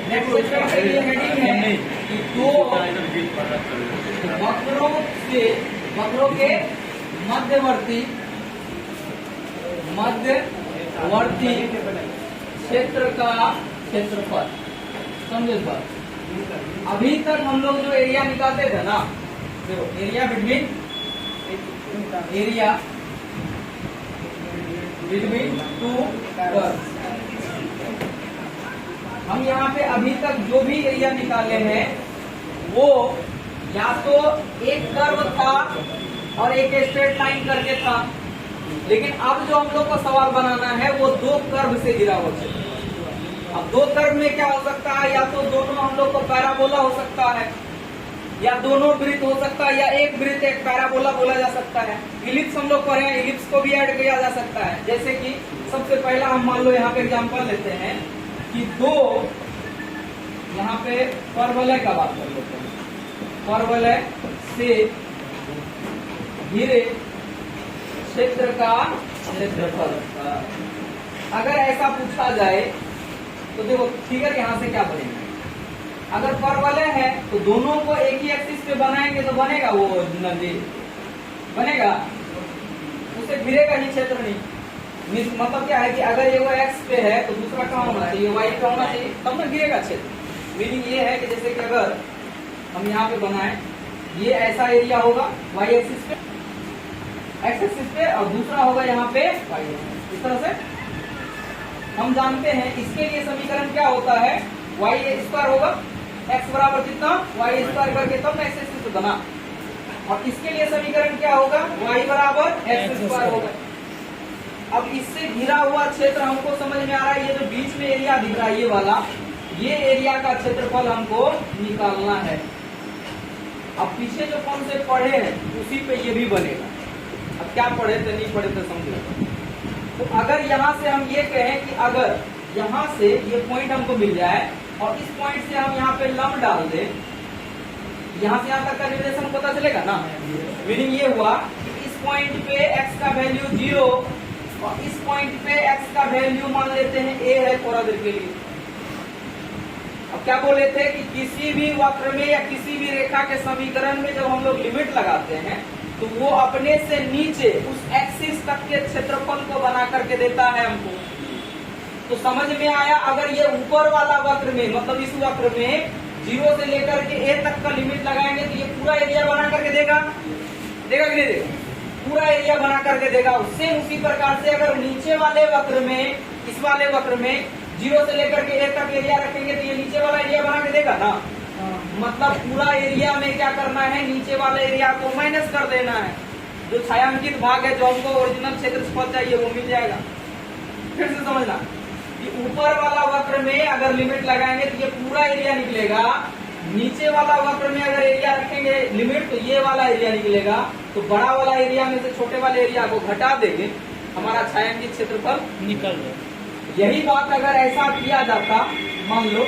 Next question के लिए heading है कि दो वक्रों के मध्यवर्ती क्षेत्र का क्षेत्रफल। समझो इस बात। अभी तक हम लोग जो एरिया निकालते थे ना, देखो एरिया बिटवीन टू कर्व्स, हम यहाँ पे अभी तक जो भी एरिया निकाले हैं वो या तो एक कर्व था और एक स्ट्रेट लाइन करके था, लेकिन अब जो हम लोग को सवाल बनाना है वो दो कर्व से घिरा हुआ है। अब दो कर्व में क्या हो सकता है, या तो दोनों हम लोग को पैराबोला हो सकता है, या दोनों वृत्त हो सकता है, या एक वृत्त एक पैराबोला बोला जा सकता है। इलिप्स हम लोग पढ़े हैं, इलिप्स को भी ऐड किया जा सकता है। जैसे कि सबसे पहला हम मान लो यहाँ पे एग्जांपल लेते हैं कि दो, यहाँ पे परवलय का बात कर लेते हैं, परवलय से घिरे क्षेत्र का क्षेत्रफल। अगर ऐसा पूछा जाए तो देखो फिगर यहाँ से क्या बनेगा, अगर परवलय है तो दोनों को एक ही एक्सिस पे बनाएंगे तो बनेगा वो नदी बनेगा, उसे घिरेगा ही क्षेत्र नहीं। मतलब क्या है कि अगर ये वो एक्स पे है तो दूसरा कहाँ होना चाहिए, वाई पे होना चाहिए, तब ना घिरेगा क्षेत्र। मीनिंग ये है कि जैसे कि अगर हम यहाँ पे बनाए, ये ऐसा एरिया होगा वाई एक्सिस पे, एक्स एक्सिस पे, और दूसरा होगा यहाँ पे वाई, इस तरह से हम जानते हैं। इसके लिए समीकरण क्या होता है, वाई स्क्वायर होगा, एक्स बराबर कितना वाई स्क्वायर करके तब एक्स एक्सिस बना, और इसके लिए समीकरण क्या होगा, वाई बराबर एक्स स्क्वायर होगा। अब इससे घिरा हुआ क्षेत्र हमको समझ में आ रहा है, ये जो बीच में एरिया दिख रहा है ये वाला, ये एरिया का क्षेत्रफल हमको निकालना है। अब पीछे जो कॉन्सेप्ट पढ़े हैं उसी पे ये भी बनेगा। अब क्या पढ़े थे नहीं पढ़े थे समझो। तो अगर यहाँ से हम ये कहें कि अगर यहाँ से ये पॉइंट हमको मिल जाए और इस पॉइंट से हम यहाँ पे लंब डाल दें, यहाँ से यहाँ तक का रिलेशन पता चलेगा ना। मीनिंग ये हुआ कि इस पॉइंट पे x का वैल्यू 0 और इस पॉइंट पे x का वैल्यू मान लेते हैं a है थोड़ा देर के लिए। अब क्या बोले थे कि किसी भी वक्र में या किसी भी रेखा के समीकरण में जब हम लोग लिमिट लगाते हैं तो वो अपने से नीचे उस एक्सिस तक के क्षेत्रफल को बना करके देता है हमको। तो समझ में आया, अगर ये ऊपर वाला वक्र में मतलब इस वक्र में 0 से लेकर के a तक का लिमिट लगाएंगे तो ये पूरा एरिया बना करके देगा कि नहीं देगा, पूरा एरिया बना करके देगा। उससे उसी प्रकार से अगर नीचे वाले वक्र में, इस वाले वक्र में 0 से लेकर के a तक एरिया रखेंगे तो ये नीचे वाला एरिया बना के देगा ना। मतलब पूरा एरिया में क्या करना है, नीचे वाले एरिया को माइनस कर देना है। जो छायांकित भाग है जो हमको ओरिजिनल क्षेत्रफल चाहिए वो मिल जाएगा। फिर से समझना कि ऊपर वाला वक्र में अगर लिमिट लगाएंगे तो ये पूरा एरिया निकलेगा, नीचे वाला वक्र में अगर एरिया रखेंगे लिमिट तो ये वाला एरिया निकलेगा। तो बड़ा वाला एरिया में से छोटे वाले एरिया को घटा देंगे, हमारा छायांकित क्षेत्रफल निकल जाए। यही बात अगर ऐसा किया जाता, मान लो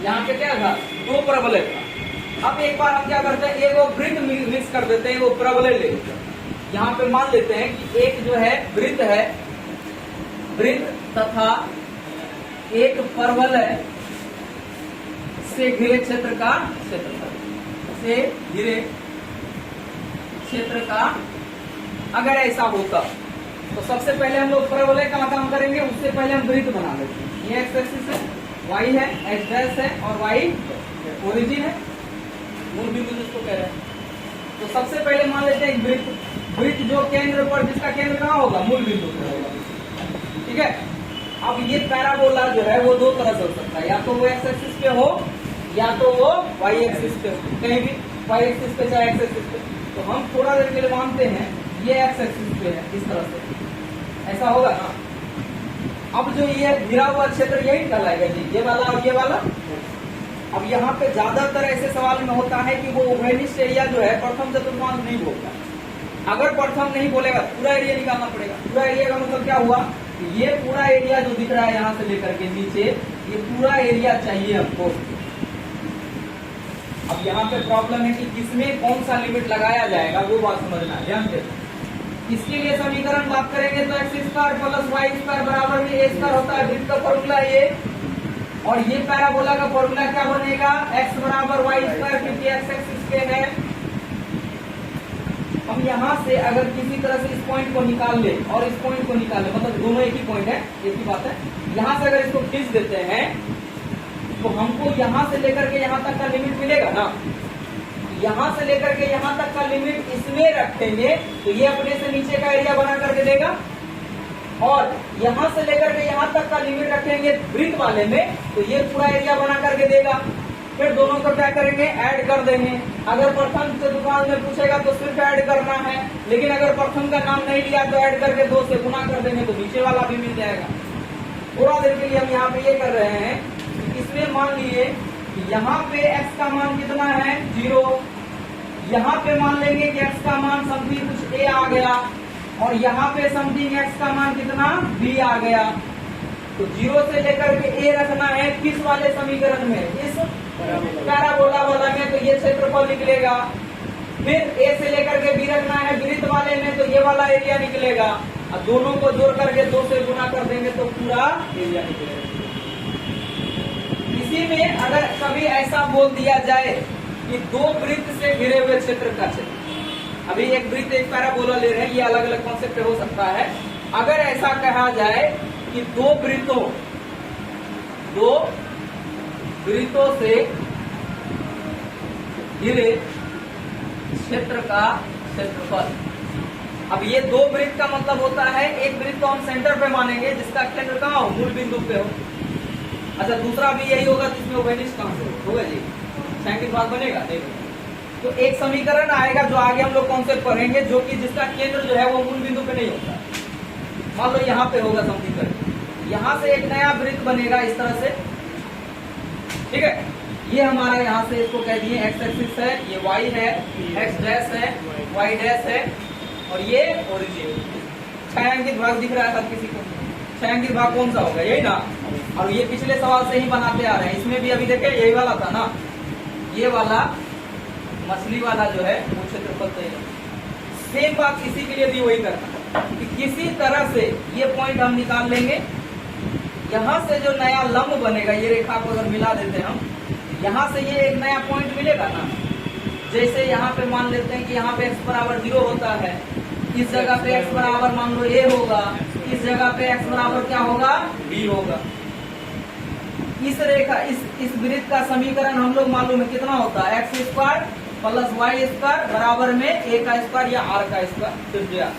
यहाँ पे क्या था, दो परवलय था। अब एक बार हम क्या करते हैं, एक वो वृत्त मिक्स कर देते हैं, वो परवलय ले लेते हैं। यहाँ पे मान लेते हैं कि एक जो है वृत्त है, वृत्त तथा एक परवलय से घिरे क्षेत्र का क्षेत्रफल, से घिरे क्षेत्र का अगर ऐसा होता तो सबसे पहले हम लोग परवलय का काम करेंगे, उससे पहले हम वृत्त बना लेते हैं। ये एक्स एक्सिस है, वाई है, एक्स डैश है और वाई ओरिजिन है, मूल बिंदु जिसको कह रहे हैं। तो सबसे पहले मान लेते हैं वृत्त, वृत्त जो केंद्र पर, जिसका केंद्र कहाँ होगा, मूल बिंदु पर होगा, ठीक है। अब ये पैराबोला जो है वो दो तरह से हो सकता है, या तो वो एक्स एक्सिस पे हो या तो वो वाई एक्सिस पे हो, कहीं भी वाई एक्सिस पे चाहे एक्स एक्सिस पे। तो हम थोड़ा देर के लिए मानते हैं ये एक्स एक्सिस पे है, इस तरह से ऐसा होगा ना। अब जो ये घिरा हुआ क्षेत्र यही कहलाएगा जी, ये वाला और ये वाला। अब यहाँ पे ज्यादातर ऐसे सवाल में होता है कि वो उभयनिष्ठ एरिया जो है प्रथम चतुर्थांश नहीं बोलता। अगर प्रथम नहीं बोलेगा पूरा एरिया निकालना पड़ेगा। पूरा एरिया का मतलब क्या हुआ, ये पूरा एरिया जो दिख रहा है यहाँ से लेकर के नीचे, ये पूरा एरिया चाहिए हमको। अब यहाँ पे प्रॉब्लम है कि किसमें कौन सा लिमिट लगाया जाएगा, वो बात समझना है, ध्यान देना। इसके लिए समीकरण बात करेंगे तो x square plus y square बराबर में ए स्क्वायर होता है, वृत्त का फॉर्मूला ये। और ये पैराबोला का फॉर्मूला क्या बनेगा, x बराबर वाई स्क्वायर, क्योंकि x एक्सिस पे है। हम यहाँ से अगर किसी तरह से इस पॉइंट को निकाल ले और इस पॉइंट को निकाल ले, मतलब दोनों एक ही पॉइंट है, एक ही बात है। यहाँ से अगर इसको खींच देते हैं तो हमको यहाँ से लेकर के यहाँ तक का लिमिट मिलेगा ना। यहाँ से लेकर के यहाँ तक का लिमिट इसमें रखेंगे तो ये अपने से नीचे का एरिया बना करके देगा, और यहाँ से लेकर के यहाँ तक का लिमिट रखेंगे वृत्त वाले में तो ये पूरा एरिया बना करके देगा। फिर दोनों को क्या करेंगे, ऐड कर देंगे। अगर प्रथम से दुकान में पूछेगा तो सिर्फ ऐड करना है, लेकिन अगर प्रथम का नाम नहीं लिया तो ऐड करके 2 से गुना कर देंगे तो नीचे वाला भी मिल जाएगा। थोड़ा देर के लिए हम यहाँ पे ये कर रहे हैं, इसमें मान लिए कि यहाँ पे x का मान कितना है 0, यहाँ पे मान लेंगे कि x का मान समथिंग कुछ a आ गया, और यहाँ पे समथिंग x का मान कितना b आ गया। तो 0 से लेकर के a रखना है किस वाले समीकरण में, इस पैराबोला वाला में, तो ये क्षेत्रफल निकलेगा। फिर a से लेकर के b रखना है वृत्त वाले में, तो ये वाला एरिया निकलेगा, और दोनों को जोड़ करके 2 से गुना कर देंगे तो पूरा एरिया निकलेगा। इसी में अगर कभी ऐसा बोल दिया जाए कि 2 वृत्त से घिरे हुए क्षेत्र का क्षेत्र, अभी एक वृत्त एक पैराबोला ले रहे हैं, ये अलग अलग कॉन्सेप्ट हो सकता है। अगर ऐसा कहा जाए कि 2 वृत्तों से घिरे क्षेत्र का क्षेत्रफल। अब ये 2 वृत्त का मतलब होता है, एक वृत्त को हम सेंटर पे मानेंगे जिसका केंद्र कहाँ हो, मूल बिंदु पे हो। अच्छा, दूसरा भी यही होगा जिसमें ओवेनिस कहाँ से होगा जी, साइंटिफिक भाग बनेगा। देखो तो एक समीकरण आएगा जो आगे हम लोग कॉन्सेप्ट पढ़ेंगे, जो कि जिसका केंद्र जो है वो मूल बिंदु पे नहीं होता। मान लो यहाँ पे होगा समीकरण, यहाँ से एक नया वृत्त बनेगा इस तरह से, ठीक है। ये हमारा यहाँ से इसको कह दिए x एक्सिस है, ये y है, x डैश है, y डैश है, और ये ओरिजिन। छायांकित भाग दिख रहा है सब किसी को, छायांकित भाग कौन सा होगा, यही ना। और ये पिछले सवाल से ही बनाते आ रहे हैं, इसमें भी अभी देखे यही वाला था ना, ये वाला मछली वाला जो है वो क्षेत्रफल तय है। सेम बात इसी के लिए भी वही करना कि किसी तरह से ये पॉइंट हम निकाल लेंगे, यहाँ से जो नया लंब बनेगा, ये रेखा को अगर मिला देते हैं हम, यहाँ से ये एक नया पॉइंट मिलेगा ना। जैसे यहाँ पे मान लेते हैं कि यहाँ पे x बराबर 0 होता है, इस जगह पे x बराबर मान लो a होगा, इस जगह पे x बराबर क्या होगा b होगा। इस रेखा इस वृत्त का समीकरण हम लोग मालूम है कितना होता है, x square plus y square बराबर में a का स्क्वायर या r का स्क्वायर त्रिज्या।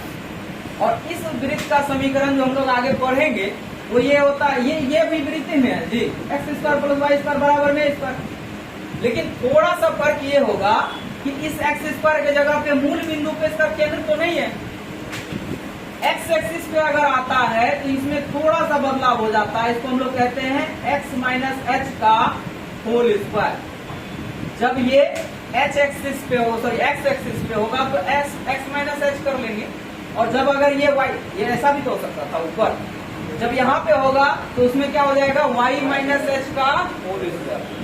और इस वृत्त का समीकरण जो हम लोग आगे पढ़ेंगे वो ये होता है, ये भी वृत्ति में है जी, x square plus y square बराबर में स्क्वायर। लेकिन थोड़ा सा फर्क ये होगा कि इस x स्क्वायर के जगह पे मूल बिंदु पे इसका केंद्र तो नहीं है। x एक्सिस पे अगर आता है तो इसमें थोड़ा सा बदलाव हो जाता है, इसको हम लोग कहते हैं x माइनस h का होल स्क्वायर। जब ये h एक्सिस पे हो, सॉरी x एक्सिस पे होगा तो x माइनस h कर लेंगे, और जब अगर ये y, ये ऐसा भी तो हो सकता था ऊपर, जब यहाँ पे होगा तो उसमें क्या हो जाएगा y माइनस h का होल स्क्वायर।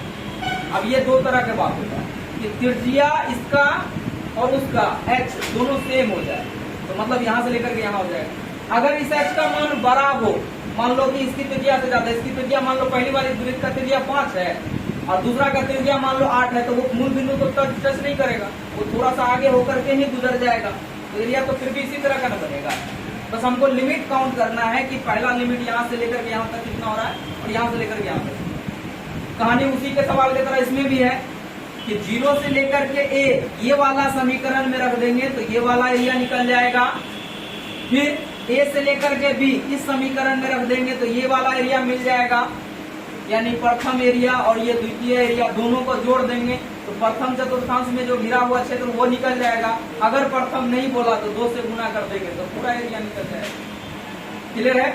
अब ये 2 तरह के बात होता है कि त्रिज्या इसका और उसका h दोनों सेम हो जाए, तो मतलब यहाँ से लेकर के यहाँ हो जाएगा। अगर इस h का मान बड़ा हो, मान लो कि इसकी त्रिज्या से ज्यादा, इसकी त्रिज्या मान लो पहली वाली वृत्त का त्रिज्या 5 है और दूसरा का त्रिज्या मान लो 8 है, तो वो मूल बिंदु को टच नहीं करेगा, वो थोड़ा सा आगे होकर के ही गुजर जाएगा, तो एरिया तो फिर भी इसी तरह का न बनेगा। बस हमको लिमिट काउंट करना है कि पहला लिमिट यहाँ से लेकर के यहाँ तक कितना हो रहा है और यहाँ से लेकर के यहाँ तक। कहानी उसी के सवाल की तरह इसमें भी है कि 0 से लेकर के a ये वाला समीकरण में रख देंगे तो ये वाला एरिया निकल जाएगा। फिर a से लेकर के b इस समीकरण में रख देंगे तो ये वाला एरिया मिल जाएगा, यानी प्रथम एरिया और ये द्वितीय एरिया दोनों को जोड़ देंगे तो प्रथम चतुर्थांश में जो घिरा हुआ क्षेत्र वो निकल जाएगा। अगर प्रथम नहीं बोला तो 2 से गुना कर देंगे तो पूरा एरिया निकल जाएगा। क्लियर है?